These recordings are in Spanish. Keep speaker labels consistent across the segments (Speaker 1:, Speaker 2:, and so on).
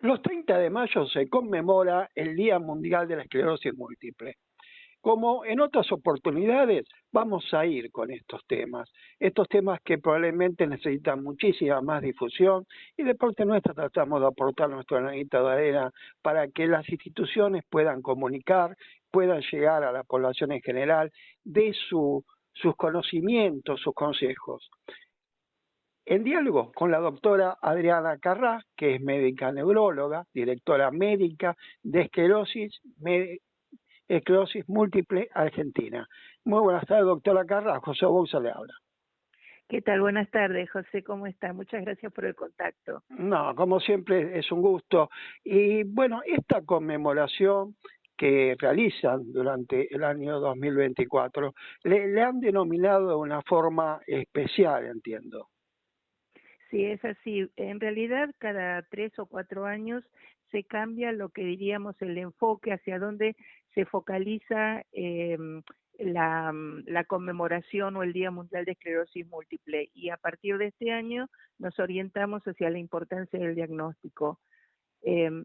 Speaker 1: Los 30 de mayo se conmemora el Día Mundial de la Esclerosis Múltiple. Como en otras oportunidades, vamos a ir con estos temas que probablemente necesitan muchísima más difusión y de parte nuestra tratamos de aportar nuestra granito de arena para que las instituciones puedan comunicar, puedan llegar a la población en general de sus conocimientos, sus consejos. En diálogo con la doctora Adriana Carrá, que es médica neuróloga, directora médica de esclerosis múltiple argentina. Muy buenas tardes, doctora Carrá. José Bouza le habla.
Speaker 2: ¿Qué tal? Buenas tardes, José, ¿cómo está? Muchas gracias por el contacto.
Speaker 1: No, como siempre es un gusto. Y bueno, esta conmemoración que realizan durante el año 2024, le han denominado de una forma especial, entiendo.
Speaker 2: Sí, es así. En realidad, cada 3 o 4 años se cambia lo que diríamos el enfoque hacia dónde se focaliza la conmemoración o el Día Mundial de Esclerosis Múltiple. Y a partir de este año nos orientamos hacia la importancia del diagnóstico.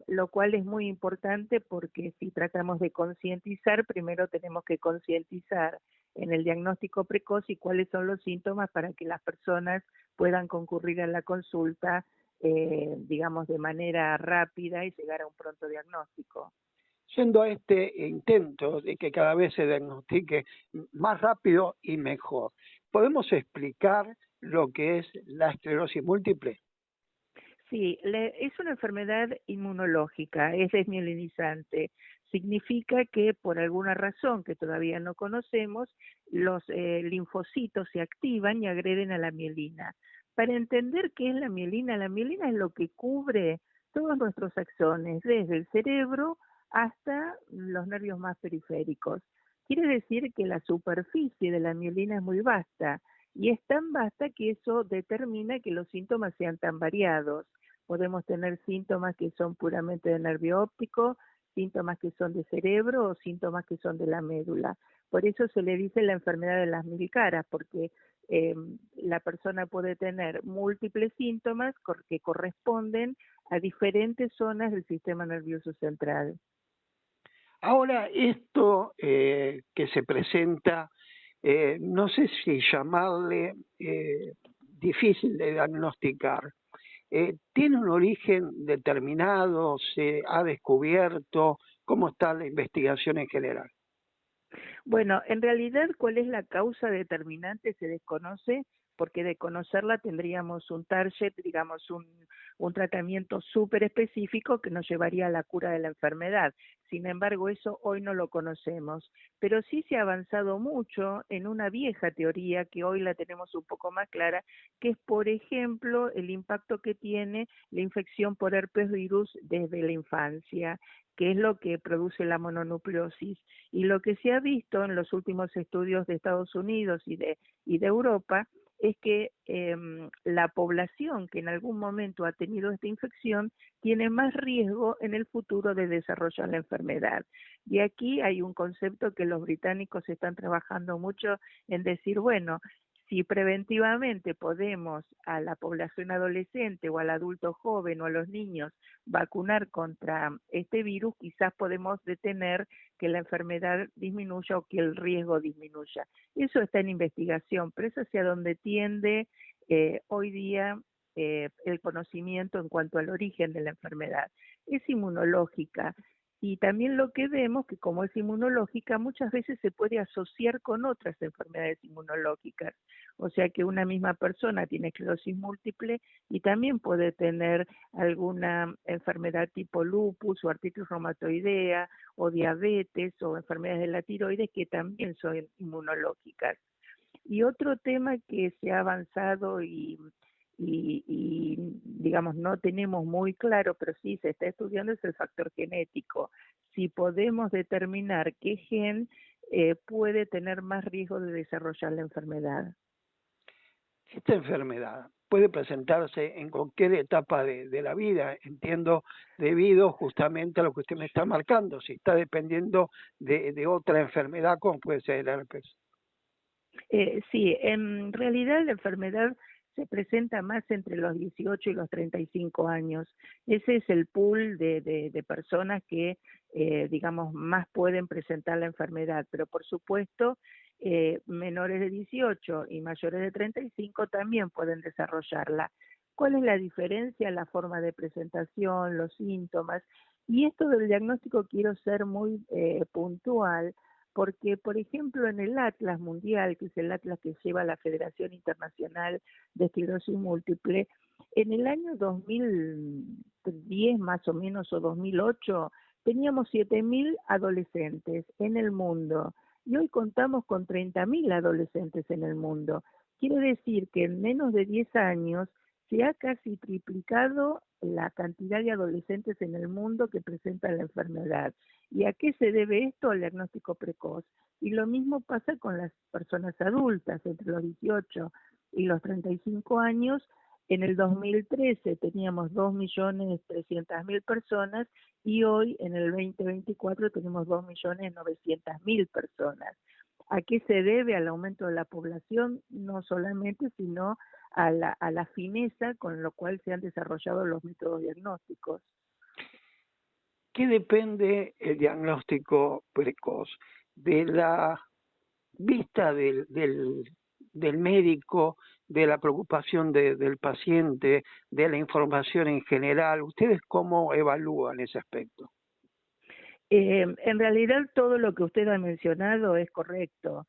Speaker 2: Lo cual es muy importante porque si tratamos de concientizar, primero tenemos que concientizar en el diagnóstico precoz y cuáles son los síntomas para que las personas puedan concurrir a la consulta, digamos, de manera rápida y llegar a un pronto diagnóstico.
Speaker 1: Siendo este intento de que cada vez se diagnostique más rápido y mejor, ¿podemos explicar lo que es la esclerosis múltiple?
Speaker 2: Sí, es una enfermedad inmunológica, es desmielinizante. Significa que por alguna razón que todavía no conocemos, los linfocitos se activan y agreden a la mielina. Para entender qué es la mielina es lo que cubre todos nuestros axones, desde el cerebro hasta los nervios más periféricos. Quiere decir que la superficie de la mielina es muy vasta y es tan vasta que eso determina que los síntomas sean tan variados. Podemos tener síntomas que son puramente de nervio óptico, síntomas que son de cerebro o síntomas que son de la médula. Por eso se le dice la enfermedad de las mil caras, porque la persona puede tener múltiples síntomas que corresponden a diferentes zonas del sistema nervioso central.
Speaker 1: Ahora, esto que se presenta, no sé si llamarle difícil de diagnosticar, ¿tiene un origen determinado? ¿Se ha descubierto? ¿Cómo está la investigación en general?
Speaker 2: Bueno, en realidad, ¿cuál es la causa determinante? Se desconoce, porque de conocerla tendríamos un target, digamos, un tratamiento súper específico que nos llevaría a la cura de la enfermedad. Sin embargo, eso hoy no lo conocemos, pero sí se ha avanzado mucho en una vieja teoría que hoy la tenemos un poco más clara, que es, por ejemplo, el impacto que tiene la infección por herpes virus desde la infancia, que es lo que produce la mononucleosis. Y lo que se ha visto en los últimos estudios de Estados Unidos y de Europa es que la población que en algún momento ha tenido esta infección tiene más riesgo en el futuro de desarrollar la enfermedad. Y aquí hay un concepto que los británicos están trabajando mucho en decir, bueno, si preventivamente podemos a la población adolescente o al adulto joven o a los niños vacunar contra este virus, quizás podemos detener que la enfermedad disminuya o que el riesgo disminuya. Eso está en investigación, pero es hacia donde tiende hoy día el conocimiento en cuanto al origen de la enfermedad. Es inmunológica. Y también lo que vemos, que como es inmunológica, muchas veces se puede asociar con otras enfermedades inmunológicas. O sea que una misma persona tiene esclerosis múltiple y también puede tener alguna enfermedad tipo lupus o artritis reumatoidea o diabetes o enfermedades de la tiroides que también son inmunológicas. Y otro tema que se ha avanzado y digamos no tenemos muy claro, pero sí se está estudiando es el factor genético. Si podemos determinar qué gen puede tener más riesgo de desarrollar la enfermedad.
Speaker 1: Esta enfermedad puede presentarse en cualquier etapa de la vida, entiendo, debido justamente a lo que usted me está marcando, si está dependiendo de otra enfermedad como puede ser el herpes.
Speaker 2: Sí, en realidad la enfermedad se presenta más entre los 18 y los 35 años. Ese es el pool de personas que, digamos, más pueden presentar la enfermedad, pero por supuesto, menores de 18 y mayores de 35 también pueden desarrollarla. ¿Cuál es la diferencia? La forma de presentación, los síntomas. Y esto del diagnóstico quiero ser muy puntual, porque, por ejemplo, en el Atlas Mundial, que es el Atlas que lleva la Federación Internacional de Esclerosis Múltiple, en el año 2010 más o menos, o 2008, teníamos 7.000 adolescentes en el mundo, y hoy contamos con 30.000 adolescentes en el mundo. Quiere decir que en menos de 10 años se ha casi triplicado la cantidad de adolescentes en el mundo que presentan la enfermedad. ¿Y a qué se debe esto? Al diagnóstico precoz. Y lo mismo pasa con las personas adultas, entre los 18 y los 35 años. En el 2013 teníamos 2.300.000 personas y hoy, en el 2024, tenemos 2.900.000 personas. ¿A qué se debe al aumento de la población? No solamente, sino a la fineza con lo cual se han desarrollado los métodos diagnósticos.
Speaker 1: ¿Qué depende el diagnóstico precoz? ¿De la vista del médico, de la preocupación del paciente, de la información en general? ¿Ustedes cómo evalúan ese aspecto?
Speaker 2: En realidad todo lo que usted ha mencionado es correcto.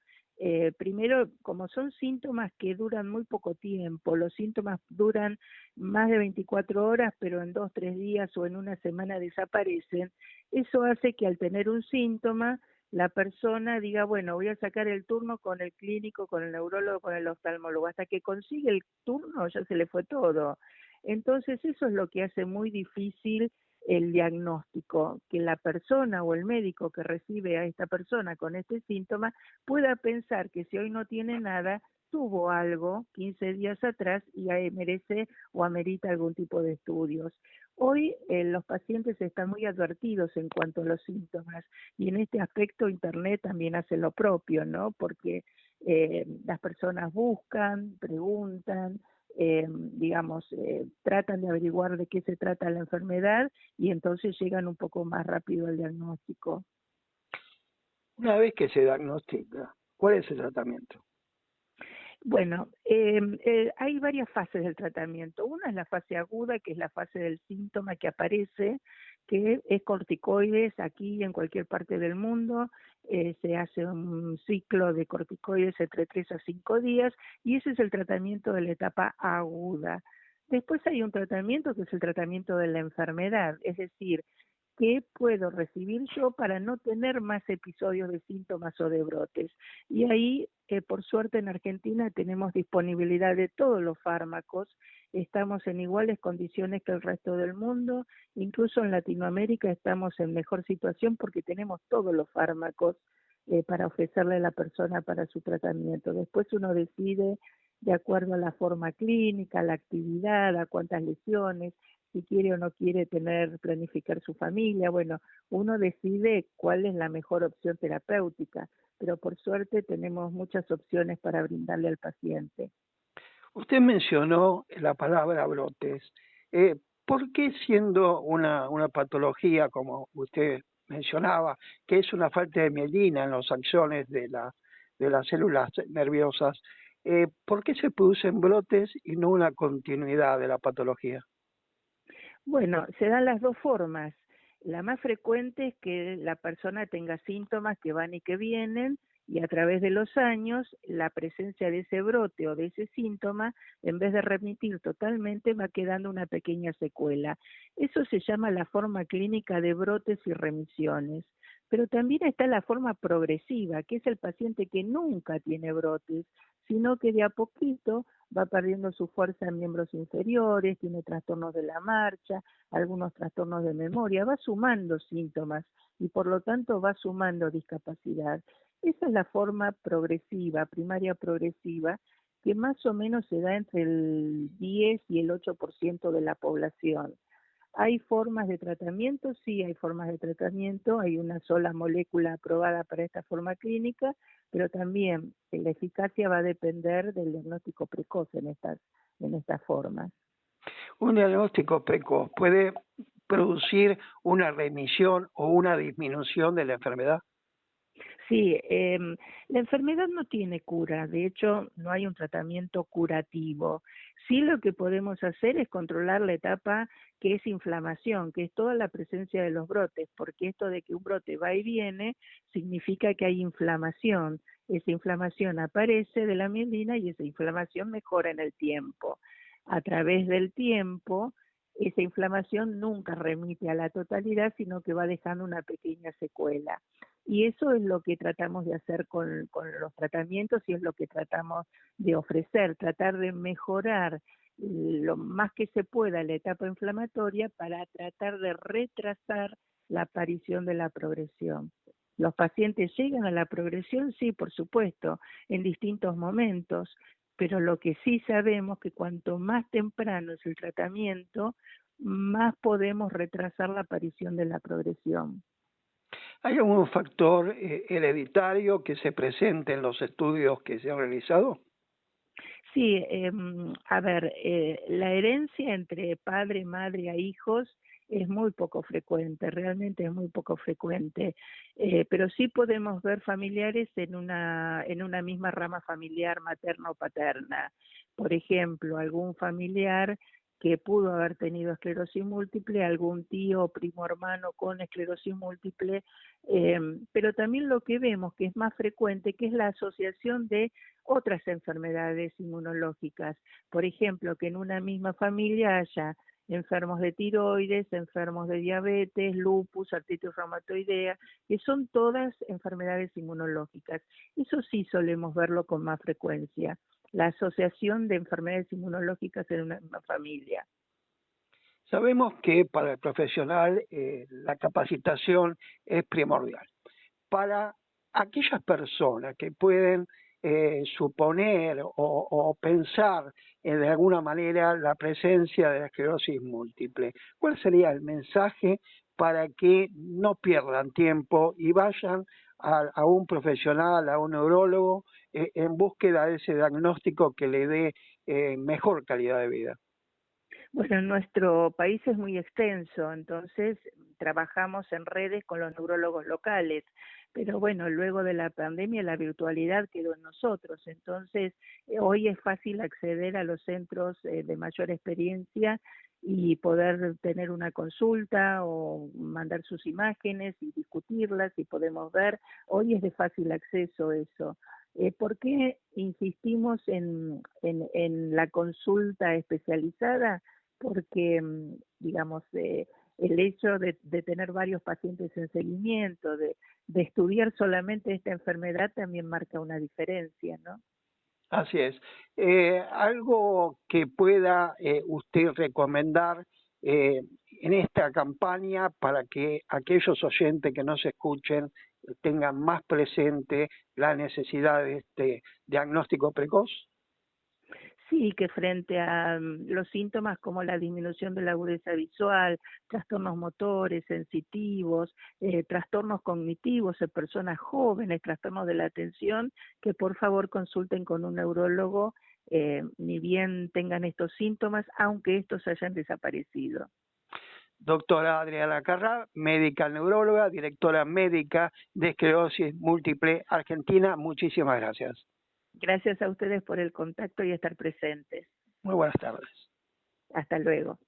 Speaker 2: Primero, como son síntomas que duran muy poco tiempo, los síntomas duran más de 24 horas, pero en 2, 3 días o en una semana desaparecen, eso hace que al tener un síntoma, la persona diga, bueno, voy a sacar el turno con el clínico, con el neurólogo, con el oftalmólogo, hasta que consigue el turno ya se le fue todo. Entonces eso es lo que hace muy difícil el diagnóstico, que la persona o el médico que recibe a esta persona con este síntoma pueda pensar que si hoy no tiene nada, tuvo algo 15 días atrás y merece o amerita algún tipo de estudios. Hoy los pacientes están muy advertidos en cuanto a los síntomas y en este aspecto Internet también hace lo propio, ¿no? Porque las personas buscan, preguntan, tratan de averiguar de qué se trata la enfermedad y entonces llegan un poco más rápido al diagnóstico.
Speaker 1: Una vez que se diagnostica, ¿cuál es el tratamiento?
Speaker 2: Bueno, hay varias fases del tratamiento. Una es la fase aguda, que es la fase del síntoma que aparece, que es corticoides aquí y en cualquier parte del mundo. Se hace un ciclo de corticoides entre 3 a 5 días y ese es el tratamiento de la etapa aguda. Después hay un tratamiento que es el tratamiento de la enfermedad, es decir, ¿qué puedo recibir yo para no tener más episodios de síntomas o de brotes? Y ahí, por suerte, en Argentina tenemos disponibilidad de todos los fármacos, estamos en iguales condiciones que el resto del mundo, incluso en Latinoamérica estamos en mejor situación porque tenemos todos los fármacos para ofrecerle a la persona para su tratamiento. Después uno decide de acuerdo a la forma clínica, a la actividad, a cuántas lesiones, si quiere o no quiere planificar su familia. Bueno, uno decide cuál es la mejor opción terapéutica, pero por suerte tenemos muchas opciones para brindarle al paciente.
Speaker 1: Usted mencionó la palabra brotes. Eh, ¿Por qué siendo una patología, como usted mencionaba, que es una falta de mielina en los axones de las células nerviosas, por qué se producen brotes y no una continuidad de la patología?
Speaker 2: Bueno, se dan las dos formas. La más frecuente es que la persona tenga síntomas que van y que vienen y a través de los años la presencia de ese brote o de ese síntoma, en vez de remitir totalmente, va quedando una pequeña secuela. Eso se llama la forma clínica de brotes y remisiones. Pero también está la forma progresiva, que es el paciente que nunca tiene brotes, sino que de a poquito va perdiendo su fuerza en miembros inferiores, tiene trastornos de la marcha, algunos trastornos de memoria, va sumando síntomas y por lo tanto va sumando discapacidad. Esa es la forma progresiva, primaria progresiva, que más o menos se da entre el 10 y el 8% de la población. ¿Hay formas de tratamiento? Sí, hay formas de tratamiento, hay una sola molécula aprobada para esta forma clínica, pero también la eficacia va a depender del diagnóstico precoz en estas en esta forma.
Speaker 1: Un diagnóstico precoz puede producir una remisión o una disminución de la enfermedad.
Speaker 2: Sí, la enfermedad no tiene cura, de hecho no hay un tratamiento curativo. Sí, lo que podemos hacer es controlar la etapa que es inflamación, que es toda la presencia de los brotes, porque esto de que un brote va y viene significa que hay inflamación. Esa inflamación aparece de la mielina y esa inflamación mejora en el tiempo. A través del tiempo, esa inflamación nunca remite a la totalidad, sino que va dejando una pequeña secuela. Y eso es lo que tratamos de hacer con los tratamientos y es lo que tratamos de ofrecer, tratar de mejorar lo más que se pueda la etapa inflamatoria para tratar de retrasar la aparición de la progresión. ¿Los pacientes llegan a la progresión? Sí, por supuesto, en distintos momentos, pero lo que sí sabemos que cuanto más temprano es el tratamiento, más podemos retrasar la aparición de la progresión.
Speaker 1: ¿Hay algún factor hereditario que se presente en los estudios que se han realizado?
Speaker 2: Sí, a ver, la herencia entre padre, madre a hijos es muy poco frecuente, realmente es muy poco frecuente, pero sí podemos ver familiares en una misma rama familiar materna o paterna. Por ejemplo, algún familiar que pudo haber tenido esclerosis múltiple, algún tío o primo hermano con esclerosis múltiple, pero también lo que vemos que es más frecuente, que es la asociación de otras enfermedades inmunológicas. Por ejemplo, que en una misma familia haya enfermos de tiroides, enfermos de diabetes, lupus, artritis reumatoidea, que son todas enfermedades inmunológicas. Eso sí solemos verlo con más frecuencia, la asociación de enfermedades inmunológicas en una misma familia.
Speaker 1: Sabemos que para el profesional la capacitación es primordial. Para aquellas personas que pueden suponer o pensar de alguna manera la presencia de la esclerosis múltiple, ¿cuál sería el mensaje para que no pierdan tiempo y vayan a un profesional, a un neurólogo, en búsqueda de ese diagnóstico que le dé mejor calidad de vida?
Speaker 2: Bueno, nuestro país es muy extenso, entonces trabajamos en redes con los neurólogos locales, pero bueno, luego de la pandemia la virtualidad quedó en nosotros, entonces hoy es fácil acceder a los centros de mayor experiencia y poder tener una consulta o mandar sus imágenes y discutirlas y podemos ver, hoy es de fácil acceso eso. ¿Por qué insistimos en la consulta especializada? Porque, digamos, el hecho de tener varios pacientes en seguimiento, de estudiar solamente esta enfermedad también marca una diferencia, ¿no?
Speaker 1: Así es. Algo que pueda usted recomendar en esta campaña para que aquellos oyentes que no se escuchen tengan más presente la necesidad de este diagnóstico precoz.
Speaker 2: Sí, que frente a los síntomas como la disminución de la agudeza visual, trastornos motores, sensitivos, trastornos cognitivos en personas jóvenes, trastornos de la atención, que por favor consulten con un neurólogo, ni bien tengan estos síntomas, aunque estos hayan desaparecido.
Speaker 1: Doctora Adriana Carrá, médica neuróloga, directora médica de esclerosis múltiple Argentina, muchísimas gracias.
Speaker 2: Gracias a ustedes por el contacto y estar presentes.
Speaker 1: Muy buenas tardes.
Speaker 2: Hasta luego.